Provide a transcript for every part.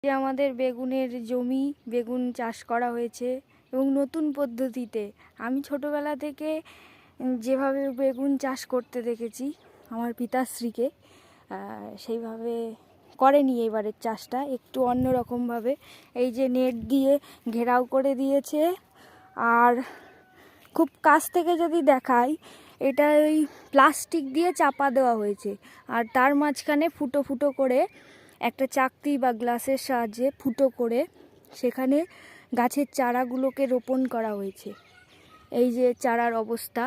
যে আমাদের বেগুনের জমি, বেগুন চাষ করা হয়েছে এবং নতুন পদ্ধতিতে। আমি ছোটোবেলা থেকে যেভাবে বেগুন চাষ করতে দেখেছি আমার পিতাশ্রীকে, সেইভাবে করেনি এবারের চাষটা, একটু অন্যরকমভাবে। এই যে নেট দিয়ে ঘেরাও করে দিয়েছে, আর খুব কাছ থেকে যদি দেখাই, এটা ওই প্লাস্টিক দিয়ে চাপা দেওয়া হয়েছে, আর তার মাঝখানে ফুটো ফুটো করে একটা চাকতি বা গ্লাসের সাহায্যে ফুটো করে সেখানে গাছের চারাগুলোকে রোপণ করা হয়েছে। এই যে চারার অবস্থা।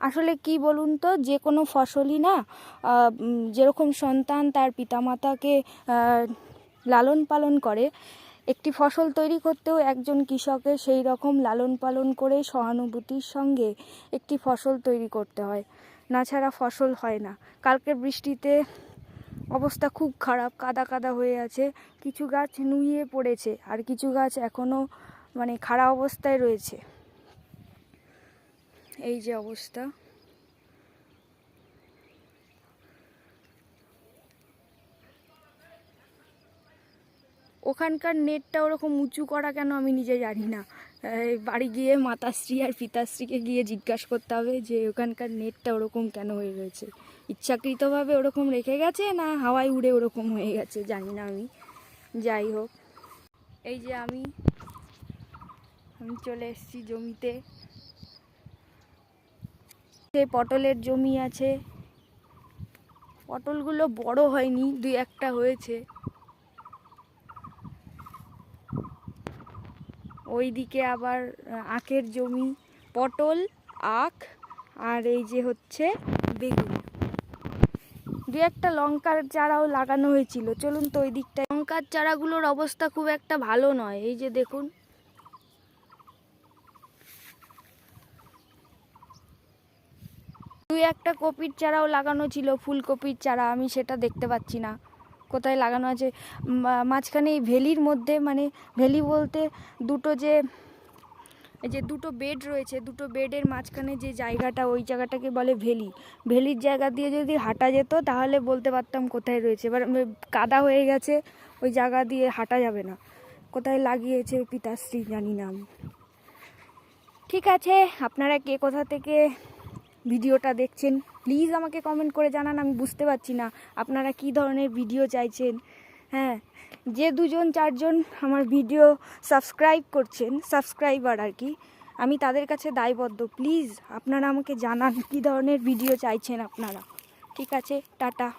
আসলে কি বলুন তো, যে কোনো ফসলই না, যেরকম সন্তান তার পিতামাতাকে লালন পালন করে, একটি ফসল তৈরি করতেও একজন কৃষকের সেই রকম লালন পালন করে সহানুভূতির সঙ্গে একটি ফসল তৈরি করতে হয়, না ছাড়া ফসল হয় না। কালকে বৃষ্টিতে অবস্থা খুব খারাপ, কাদা কাদা হয়ে আছে, কিছু গাছ নুয়ে পড়েছে আর কিছু গাছ এখনও খারাপ অবস্থায় রয়েছে। এই যে অবস্থা। ওখানকার নেটটা ওরকম উঁচু করা কেন আমি নিজে জানি না। বাড়ি গিয়ে মাতাশ্রী আর পিতাশ্রীকে গিয়ে জিজ্ঞাসা করতে হবে যে ওখানকার নেটটা ওরকম কেন হয়ে রয়েছে। ইচ্ছাকৃতভাবে ওরকম রেখে গেছে না হাওয়ায় উড়ে ওরকম হয়ে গেছে, জানি না আমি। যাই হোক, এই যে আমি চলে এসেছি জমিতে। পটলের জমি আছে, পটলগুলো বড় হয়নি, দুই একটা হয়েছে। ওইদিকে আবার আখের জমি, পটল, আখ, আর এই যে হচ্ছে বেগুন। দু একটা লঙ্কার চারাও লাগানো হয়েছিল। চলুন তো ওই দিকটায়। লঙ্কার চারাগুলোর অবস্থা খুব একটা ভালো নয়, এই যে দেখুন। দুই একটা কপির চারাও লাগানো ছিল, ফুলকপির চারা, আমি সেটা দেখতে পাচ্ছি না কোথায় লাগানো আছে। মাঝখানে এই ভেলির মধ্যে, ভেলি বলতে এই যে দুটো বেড রয়েছে, দুটো বেডের মাঝখানে যে জায়গাটা, ওই জায়গাটাকে বলে ভেলি। ভেলির জায়গা দিয়ে যদি হাঁটা যেত তাহলে বলতে পারতাম কোথায় রয়েছে। এবার কাদা হয়ে গেছে, ওই জায়গা দিয়ে হাঁটা যাবে না। কোথায় লাগিয়েছে পিতাশ্রী জানি না আমি। ঠিক আছে, আপনারা কে কোথা থেকে ভিডিওটা দেখছেন প্লিজ আমাকে কমেন্ট করে জানান। আমি বুঝতে পারছি না আপনারা কি ধরনের ভিডিও চাইছেন। হ্যাঁ, যে 2-4জন আমার ভিডিও সাবস্ক্রাইব করছেন, সাবস্ক্রাইবার আর কি, আমি তাদের কাছে দায়বদ্ধ। প্লিজ আপনারা আমাকে জানান কী ধরনের ভিডিও চাইছেন আপনারা। ঠিক আছে, টাটা।